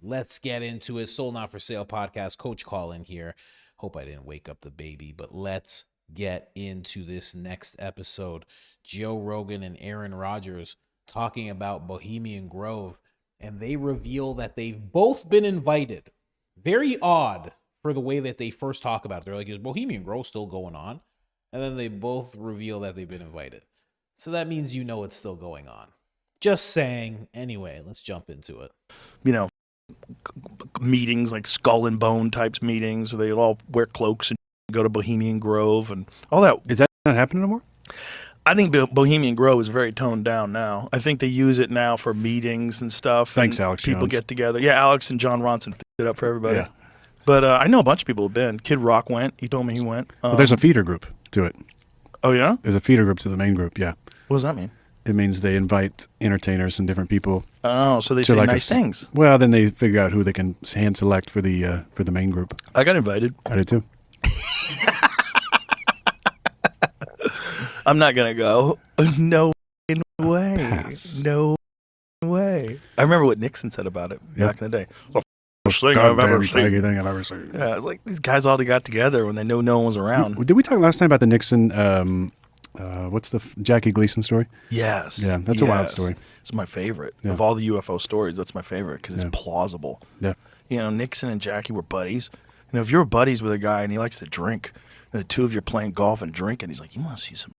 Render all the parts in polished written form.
Let's get into it. Sold Not For Sale podcast. Coach COLIN here. Hope I didn't wake up the baby, but let's get into this next episode. Joe Rogan and Aaron Rodgers talking about Bohemian Grove, and they reveal that they've both been invited. Very odd for the way that they first talk about it. They're like, is Bohemian Grove still going on? And then they both reveal that they've been invited. So that means you know it's still going on. Just saying. Anyway, let's jump into it. You know, meetings like Skull and Bone types meetings where they all wear cloaks and go to Bohemian Grove and all that. Is that not happening anymore? I think Bohemian Grove is very toned down now. I think they use it now for meetings and stuff. Thanks, and Alex people Jones. get together. Yeah, Alex and John Ronson did it up for everybody. Yeah. But I know a bunch of people have been. Kid Rock went. He told me he went. But there's a feeder group to it. Oh, yeah? There's a feeder group to the main group, yeah. What does that mean? It means they invite entertainers and different people. Oh, so they say like nice things. Well, then they figure out who they can hand select for the main group. I got invited. I did too. I'm not going to go. No way. Pass. No way. I remember what Nixon said about it back in the day. Well, first thing Goddamn I've ever seen. faggy thing I've ever seen. Yeah, like these guys all got together when they know no one was around. Did we talk last time about the Nixon, what's the Jackie Gleason story? Yes. Yeah, that's a wild story. It's my favorite. Yeah. Of all the UFO stories, that's my favorite because it's plausible. Yeah. You know, Nixon and Jackie were buddies. You know, if you're buddies with a guy and he likes to drink, and the two of you are playing golf and drinking, he's like, you want to see some.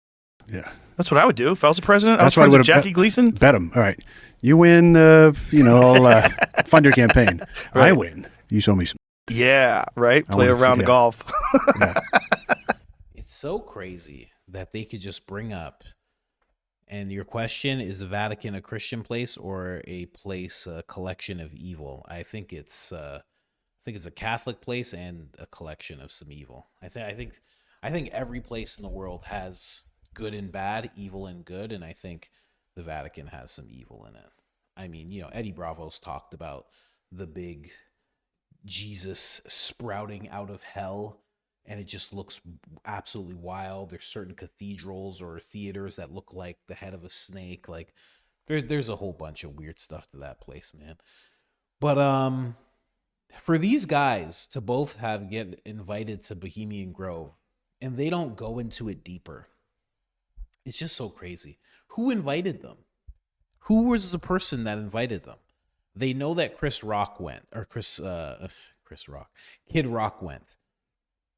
Yeah. That's what I would do. If I was the president, That's I what I was friends with would've Jackie Gleason. Bet him. All right. You win, I'll fund your campaign. Right. I win. You show me some. Yeah, right? I Play a wanna see- round of yeah. golf. Yeah. It's so crazy that they could just bring up, and your question is the Vatican a Christian place or a place, a collection of evil? I think it's a Catholic place and a collection of some evil. I think every place in the world has good and bad, evil and good, and I think the Vatican has some evil in it. I mean, Eddie Bravo's talked about the big Jesus sprouting out of hell, and it just looks absolutely wild. There's certain cathedrals or theaters that look like the head of a snake. Like there's a whole bunch of weird stuff to that place, man. But for these guys to both get invited to Bohemian Grove and they don't go into it deeper, it's just so crazy. Who invited them? Who was the person that invited them? They know that Kid Rock went.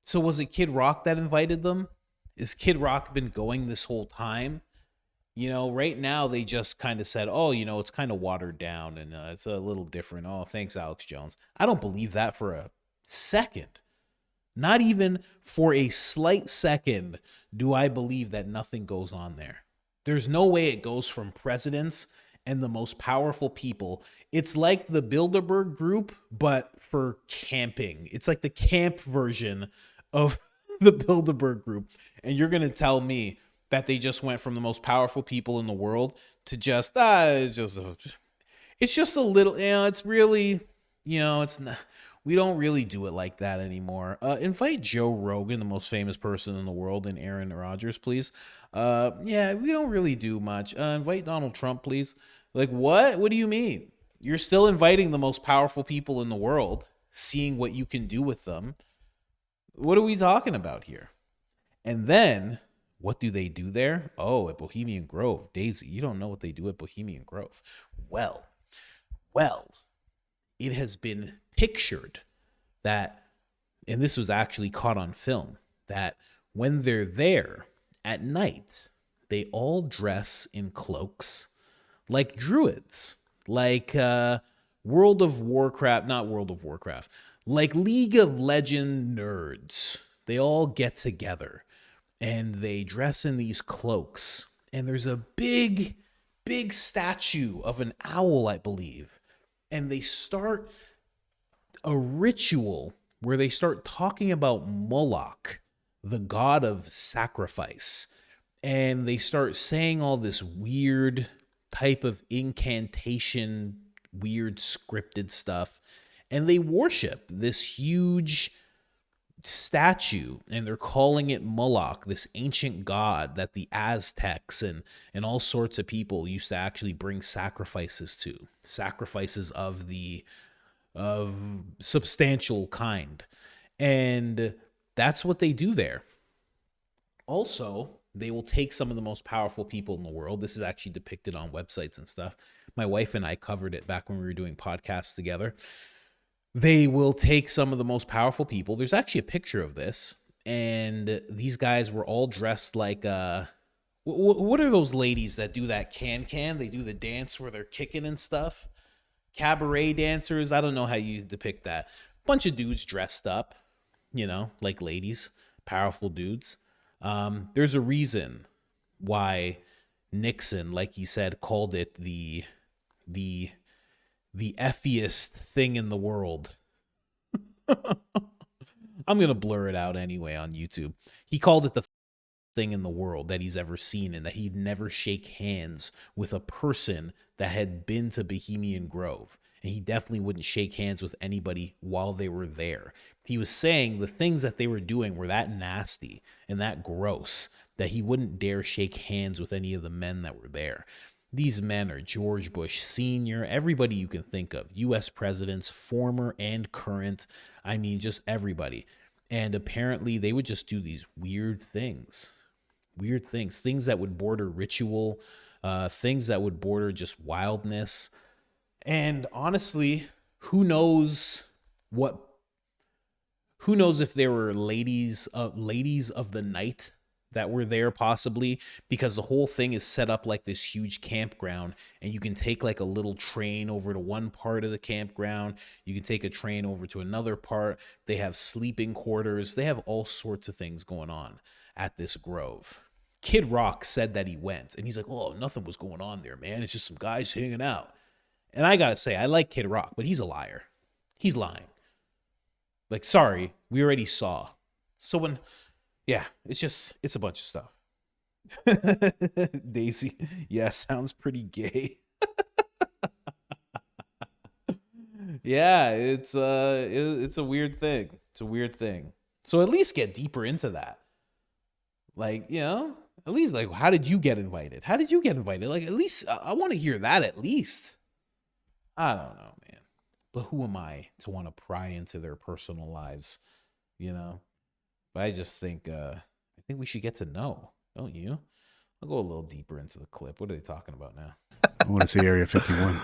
So was it Kid Rock that invited them? Is Kid Rock been going this whole time? Right now they just kind of said, oh, it's kind of watered down and it's a little different. Oh, thanks, Alex Jones. I don't believe that for a second. Not even for a slight second do I believe that nothing goes on there. There's no way it goes from presidents and the most powerful people. It's like the Bilderberg group, but for camping. It's like the camp version of the Bilderberg group. And you're going to tell me that they just went from the most powerful people in the world to just, it's just a little, it's really, it's not, we don't really do it like that anymore. Invite Joe Rogan, the most famous person in the world, and Aaron Rodgers, please. Yeah, we don't really do much. Invite Donald Trump, please. Like, what? What do you mean? You're still inviting the most powerful people in the world, seeing what you can do with them. What are we talking about here? And then, what do they do there? Oh, at Bohemian Grove. Daisy, you don't know what they do at Bohemian Grove. Well, it has been pictured that, and this was actually caught on film, that when they're there at night, they all dress in cloaks like druids, like World of Warcraft, not World of Warcraft, like League of Legends nerds. They all get together and they dress in these cloaks. And there's a big statue of an owl, I believe. And they start a ritual where they start talking about Moloch, the god of sacrifice. And they start saying all this weird type of incantation, weird scripted stuff. And they worship this huge statue, and they're calling it Moloch, this ancient god that the Aztecs and all sorts of people used to actually bring sacrifices to, sacrifices of substantial kind. And that's what they do there. Also, they will take some of the most powerful people in the world. This is actually depicted on websites and stuff. My wife and I covered it back when we were doing podcasts together. They will take some of the most powerful people. There's actually a picture of this. And these guys were all dressed like, what are those ladies that do that can? They do the dance where they're kicking and stuff. Cabaret dancers. I don't know how you depict that. Bunch of dudes dressed up, like ladies, powerful dudes. There's a reason why Nixon, like he said, called it the effiest thing in the world. I'm going to blur it out anyway on YouTube. He called it the thing in the world that he's ever seen, and that he'd never shake hands with a person that had been to Bohemian Grove. And he definitely wouldn't shake hands with anybody while they were there. He was saying the things that they were doing were that nasty and that gross that he wouldn't dare shake hands with any of the men that were there. These men are George Bush Sr., everybody you can think of, U.S. presidents, former and current. I mean, just everybody. And apparently they would just do these weird things, things that would border ritual, things that would border just wildness. And honestly, who knows if there were ladies of the night that were there, possibly, because the whole thing is set up like this huge campground, and you can take like a little train over to one part of the campground. You can take a train over to another part. They have sleeping quarters. They have all sorts of things going on at this grove. Kid Rock said that he went, and he's like, oh, nothing was going on there, man. It's just some guys hanging out. And I gotta say, I like Kid Rock, but he's a liar. He's lying. Like, sorry, we already saw. So it's a bunch of stuff. Daisy, yeah, sounds pretty gay. Yeah, it's a weird thing. It's a weird thing. So at least get deeper into that. Like, at least, like, how did you get invited? Like, at least I want to hear that at least. I don't know, man. But who am I to want to pry into their personal lives, But I just think we should get to know, don't you? I'll go a little deeper into the clip. What are they talking about now? I want to see Area 51.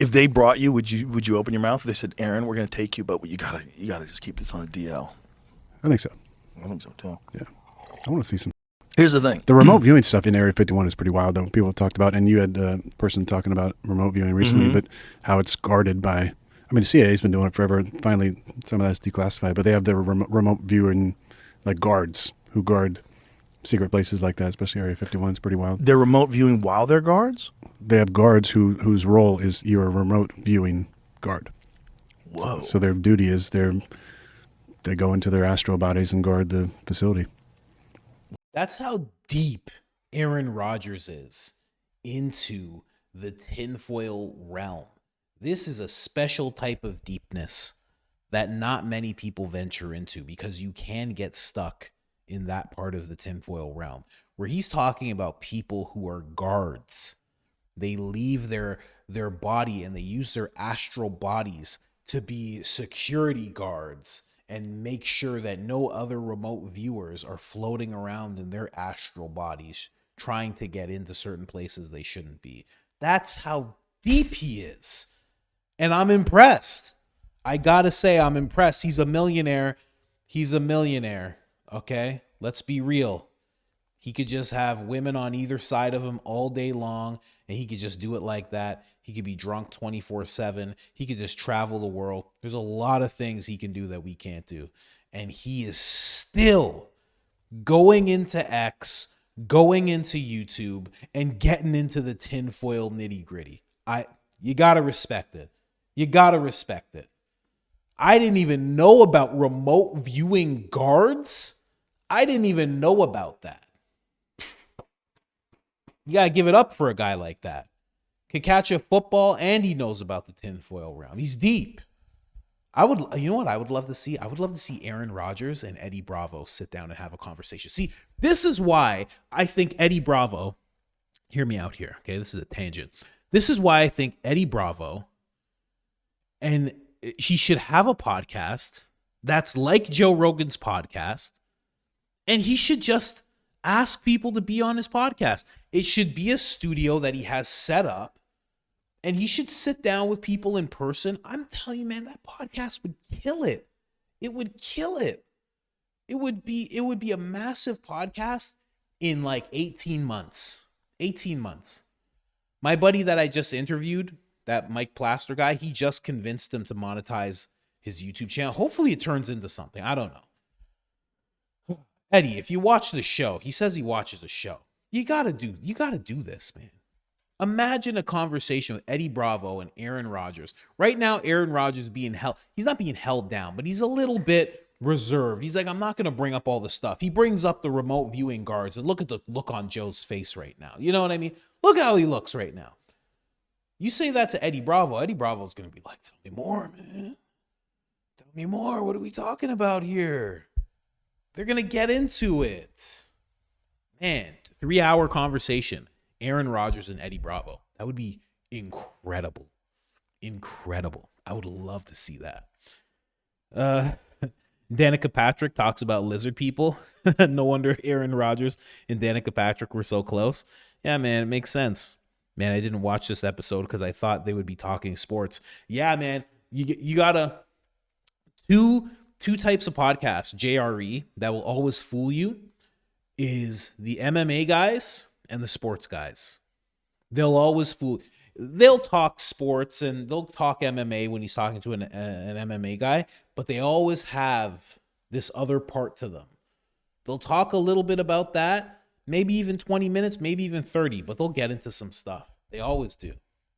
If they brought you, would you open your mouth? They said, Aaron, we're going to take you, but you gotta just keep this on a DL. I think so. I think so too. Yeah. I want to see some. Here's the thing. The remote viewing stuff in Area 51 is pretty wild, though. People have talked about, and you had a person talking about remote viewing recently, but how it's guarded by, the CIA's been doing it forever. Finally, some of that's declassified, but they have their remote viewing, like, guards who guard secret places like that, especially Area 51. It's pretty wild. They're remote viewing while they're guards? They have guards whose role is you're a remote viewing guard. Whoa. So their duty is they go into their astral bodies and guard the facility. That's how deep Aaron Rodgers is into the tinfoil realm. This is a special type of deepness that not many people venture into, because you can get stuck in that part of the tinfoil realm, where he's talking about people who are guards. They leave their body and they use their astral bodies to be security guards and make sure that no other remote viewers are floating around in their astral bodies trying to get into certain places they shouldn't be. That's how deep he is. And I'm impressed. I gotta say, I'm impressed. He's a millionaire. Okay? Let's be real. He could just have women on either side of him all day long, and he could just do it like that. He could be drunk 24/7. He could just travel the world. There's a lot of things he can do that we can't do. And he is still going into X, going into YouTube, and getting into the tinfoil nitty-gritty. You gotta respect it. I didn't even know about remote viewing guards. I didn't even know about that. You got to give it up for a guy like that. Could catch a football, and he knows about the tinfoil realm. He's deep. I would, you know what I would love to see? I would love to see Aaron Rodgers and Eddie Bravo sit down and have a conversation. See, this is why I think Eddie Bravo, hear me out here, okay? This is a tangent. This is why I think Eddie Bravo, and he should have a podcast that's like Joe Rogan's podcast, and he should just ask people to be on his podcast. It should be a studio that he has set up, and he should sit down with people in person. I'm telling you, man, that podcast would kill it. It would kill it. It would be a massive podcast in like 18 months. 18 months. My buddy that I just interviewed, that Mike Plaster guy, he just convinced him to monetize his YouTube channel. Hopefully it turns into something. I don't know. Eddie, if you watch the show, he says he watches the show. You gotta do this, man. Imagine a conversation with Eddie Bravo and Aaron Rodgers. Right now, Aaron Rodgers being held. He's not being held down, but he's a little bit reserved. He's like, I'm not going to bring up all the stuff. He brings up the remote viewing guards, and look at the look on Joe's face right now. You know what I mean? Look how he looks right now. You say that to Eddie Bravo. Eddie Bravo's going to be like, tell me more, man. Tell me more. What are we talking about here? They're going to get into it. Man, 3-hour conversation. Aaron Rodgers and Eddie Bravo. That would be incredible. Incredible. I would love to see that. Danica Patrick talks about lizard people. No wonder Aaron Rodgers and Danica Patrick were so close. Yeah, man, it makes sense. Man, I didn't watch this episode because I thought they would be talking sports. Yeah, man, you gotta two types of podcasts, JRE, that will always fool you is the MMA guys and the sports guys. They'll always fool. They'll talk sports and they'll talk MMA when he's talking to an MMA guy, but they always have this other part to them. They'll talk a little bit about that, maybe even 20 minutes, maybe even 30, but they'll get into some stuff. They always do.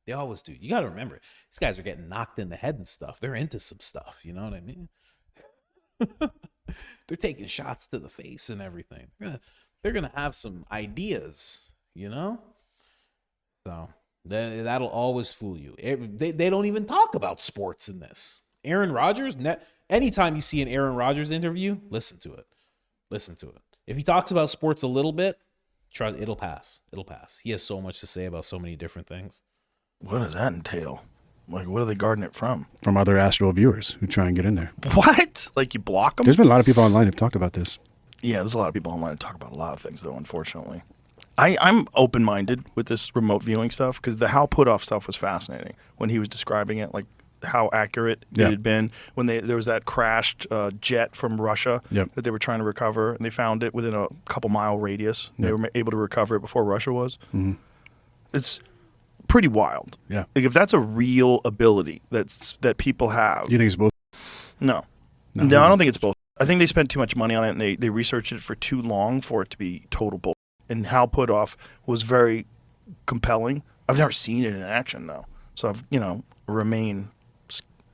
They always do. You got to remember, these guys are getting knocked in the head and stuff. They're into some stuff. You know what I mean? They're taking shots to the face and everything. They're gonna have some ideas, you know? So that'll always fool you. They don't even talk about sports in this. Aaron Rodgers, anytime you see an Aaron Rodgers interview, listen to it. Listen to it. If he talks about sports a little bit, it'll pass. It'll pass. He has so much to say about so many different things. What does that entail? Like, what are they guarding it from? From other Astro viewers who try and get in there. What? Like, you block them? There's been a lot of people online who've talked about this. Yeah, there's a lot of people online who talk about a lot of things, though, unfortunately. I'm open-minded with this remote viewing stuff because the Hal Puthoff stuff was fascinating when he was describing it, like how accurate it had been. When there was that crashed jet from Russia that they were trying to recover, and they found it within a couple-mile radius. They were able to recover it before Russia was. Mm-hmm. It's pretty wild. Yeah. Like, if that's a real ability that people have. You think it's bullshit? No, I don't think it's bullshit. I think they spent too much money on it, and they researched it for too long for it to be total bullshit. And Hal Puthoff was very compelling. I've never seen it in action, though. So I've, remain.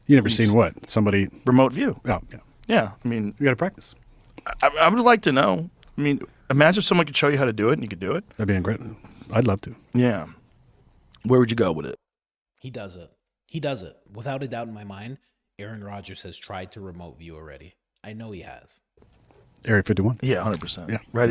You never seen what? Somebody. Remote view. Oh, yeah. Yeah. I mean. You got to practice. I would like to know. I mean, imagine if someone could show you how to do it and you could do it. That'd be incredible. I'd love to. Yeah. Where would you go with it? He does it. He does it. Without a doubt in my mind, Aaron Rodgers has tried to remote view already. I know he has. Area 51? Yeah, 100%. Yeah. Right.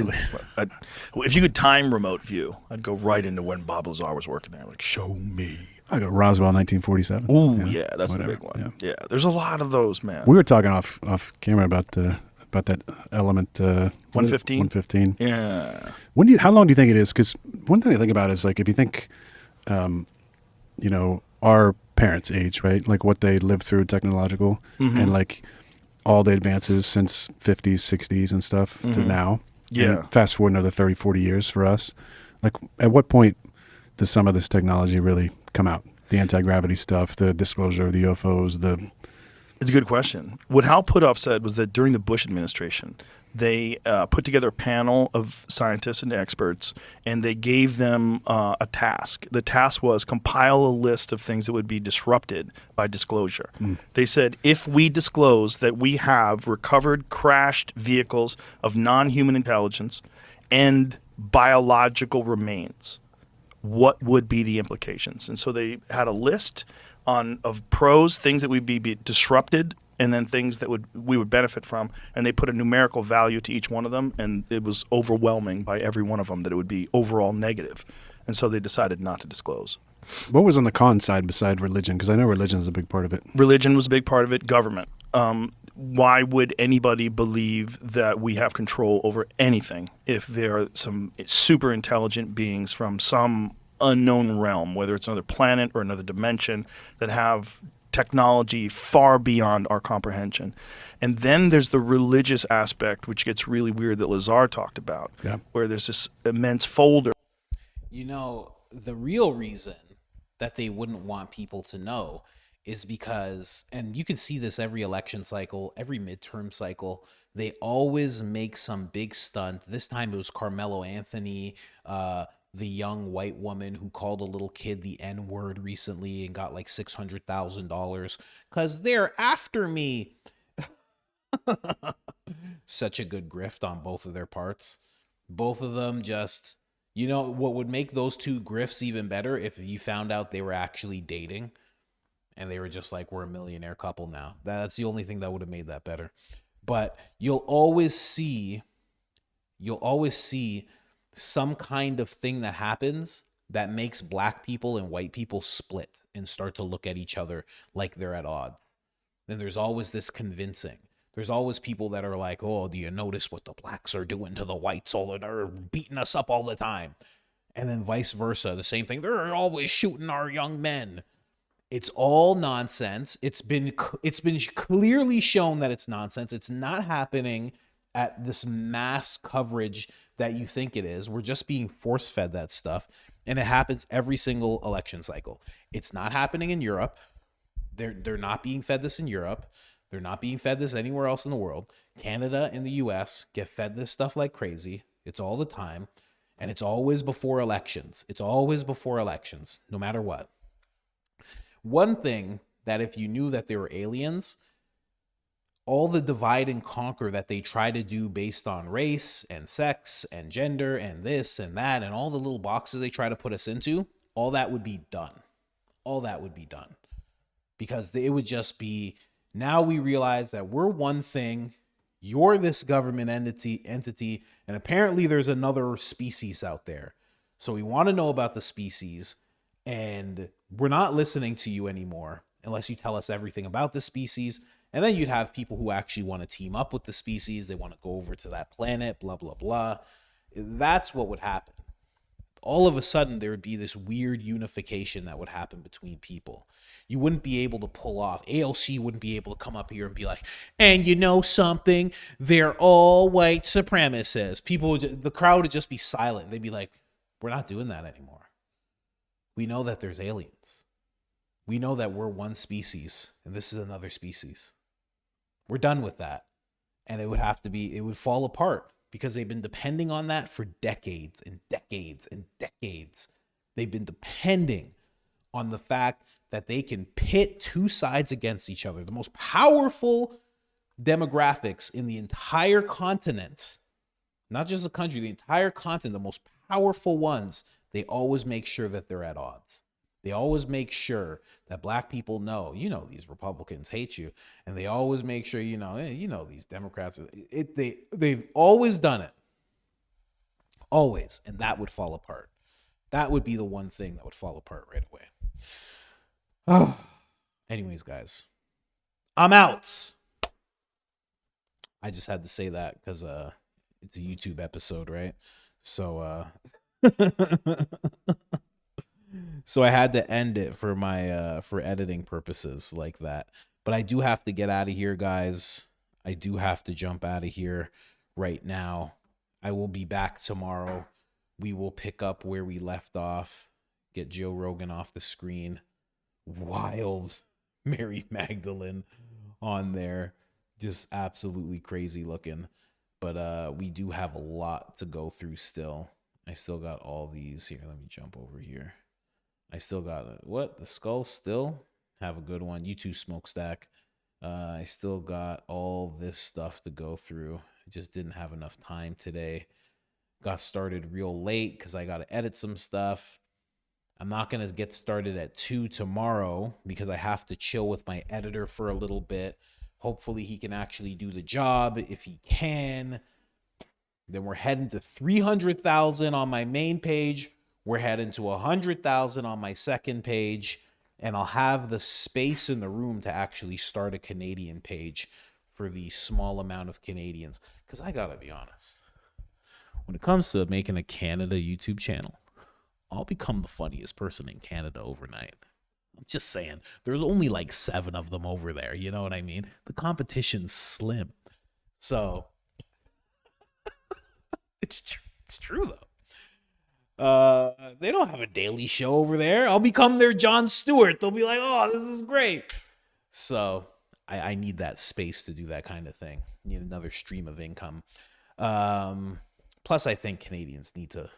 If you could time remote view, I'd go right into when Bob Lazar was working there. Like, show me. I go Roswell 1947. Ooh, yeah, that's whatever. The big one. Yeah, there's a lot of those, man. We were talking off camera about that element 115. 115. Yeah. How long do you think it is? Because one thing I think about is like if you think, our parents' age, right? Like what they lived through technological and like all the advances since 50s, 60s and stuff to now. Yeah. And fast forward another 30, 40 years for us. Like at what point does some of this technology really come out? The anti-gravity stuff, the disclosure of the UFOs, It's a good question. What Hal Puthoff said was that during the Bush administration, they put together a panel of scientists and experts, and they gave them a task. The task was compile a list of things that would be disrupted by disclosure. They said, if we disclose that we have recovered crashed vehicles of non-human intelligence and biological remains, what would be the implications? And so they had a list of pros, things that would be disrupted, and then things that we would benefit from, and they put a numerical value to each one of them, and it was overwhelming by every one of them that it would be overall negative, and so they decided not to disclose. What was on the con side beside religion? Because I know religion is a big part of it. Religion was a big part of it. Government. Why would anybody believe that we have control over anything if there are some super intelligent beings from some unknown realm, whether it's another planet or another dimension, that have technology far beyond our comprehension? And then there's the religious aspect, which gets really weird, that Lazar talked about, where there's this immense folder. You know, the real reason that they wouldn't want people to know is because, and you can see this every election cycle, every midterm cycle, they always make some big stunt. This time it was Carmelo Anthony, the young white woman who called a little kid the N-word recently and got like $600,000 because they're after me. Such a good grift on both of their parts. Both of them just, you know, what would make those two grifts even better if you found out they were actually dating and they were just like, we're a millionaire couple now. That's the only thing that would have made that better. But you'll always see some kind of thing that happens that makes black people and white people split and start to look at each other like they're at odds. Then there's always this convincing. There's always people that are like, oh, do you notice what the blacks are doing to the whites? They're beating us up all the time. And then vice versa, the same thing. They're always shooting our young men. It's all nonsense. It's been clearly shown that it's nonsense. It's not happening at this mass coverage that you think it is. We're just being force-fed that stuff, and it happens every single election cycle. It's not happening in Europe. They're not being fed this in Europe. They're not being fed this anywhere else in the world. Canada and the US get fed this stuff like crazy. It's all the time, and it's always before elections. It's always before elections, no matter what. One thing that if you knew that they were aliens, all the divide and conquer that they try to do based on race and sex and gender and this and that and all the little boxes they try to put us into, all that would be done. All that would be done. Because it would just be, now we realize that we're one thing, you're this government entity, and apparently there's another species out there. So we want to know about the species, and we're not listening to you anymore unless you tell us everything about the species. And then you'd have people who actually want to team up with the species. They want to go over to that planet, blah, blah, blah. That's what would happen. All of a sudden, there would be this weird unification that would happen between people. You wouldn't be able to pull off. AOC wouldn't be able to come up here and be like, and you know something? They're all white supremacists. The crowd would just be silent. They'd be like, we're not doing that anymore. We know that there's aliens. We know that we're one species and this is another species. We're done with that. And it would fall apart because they've been depending on that for decades and decades and decades. They've been depending on the fact that they can pit two sides against each other. The most powerful demographics in the entire continent, not just the country, the entire continent, the most powerful ones, they always make sure that they're at odds. They always make sure that black people know, these Republicans hate you. And they always make sure, these Democrats, they've always done it. Always. And that would fall apart. That would be the one thing that would fall apart right away. Oh. Anyways, guys, I'm out. I just had to say that because it's a YouTube episode, right? So so I had to end it for my for editing purposes like that. But I do have to get out of here, guys. I do have to jump out of here right now. I will be back tomorrow. We will pick up where we left off. Get Joe Rogan off the screen. Wild Mary Magdalene on there. Just absolutely crazy looking. But we do have a lot to go through still. I still got all these here. Let me jump over here. I still got the skulls still. Have a good one. You too, Smokestack. I still got all this stuff to go through. I just didn't have enough time today. Got started real late because I got to edit some stuff. I'm not going to get started at 2 tomorrow because I have to chill with my editor for a little bit. Hopefully he can actually do the job. If he can, then we're heading to 300,000 on my main page. We're heading to 100,000 on my second page. And I'll have the space in the room to actually start a Canadian page for the small amount of Canadians. Because I got to be honest, when it comes to making a Canada YouTube channel, I'll become the funniest person in Canada overnight. I'm just saying, there's only like 7 of them over there. You know what I mean? The competition's slim. So it's true though. They don't have a daily show over there. I'll become their Jon Stewart. They'll be like, oh, this is great. So I need that space to do that kind of thing. Need another stream of income. Plus, I think Canadians need to,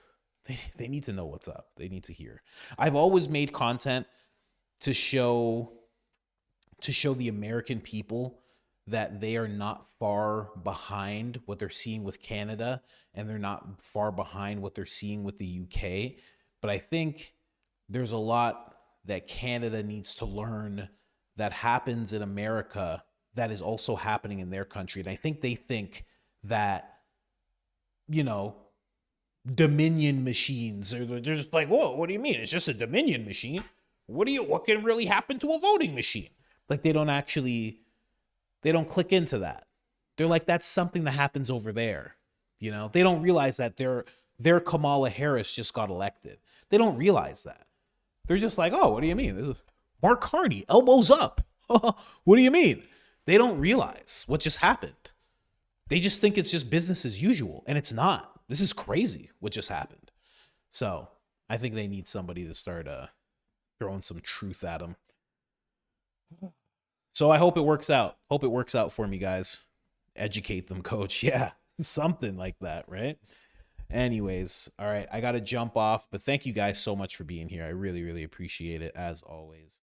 they need to know what's up. They need to hear. I've always made content to show the American people that they are not far behind what they're seeing with Canada, and they're not far behind what they're seeing with the UK. But I think there's a lot that Canada needs to learn that happens in America that is also happening in their country. And I think they think that, you know, Dominion machines, or they're just like, whoa, what do you mean? It's just a Dominion machine. What can really happen to a voting machine? Like, they don't click into that. They're like, that's something that happens over there. You know, they don't realize that their Kamala Harris just got elected. They don't realize that. They're just like, oh, what do you mean? This is Mark Carney, elbows up. What do you mean? They don't realize what just happened. They just think it's just business as usual, and it's not. This is crazy what just happened. So I think they need somebody to start throwing some truth at them. So I hope it works out. Hope it works out for me, guys. Educate them, coach. Yeah, something like that, right? Anyways, all right, I got to jump off, but thank you guys so much for being here. I really, really appreciate it, as always.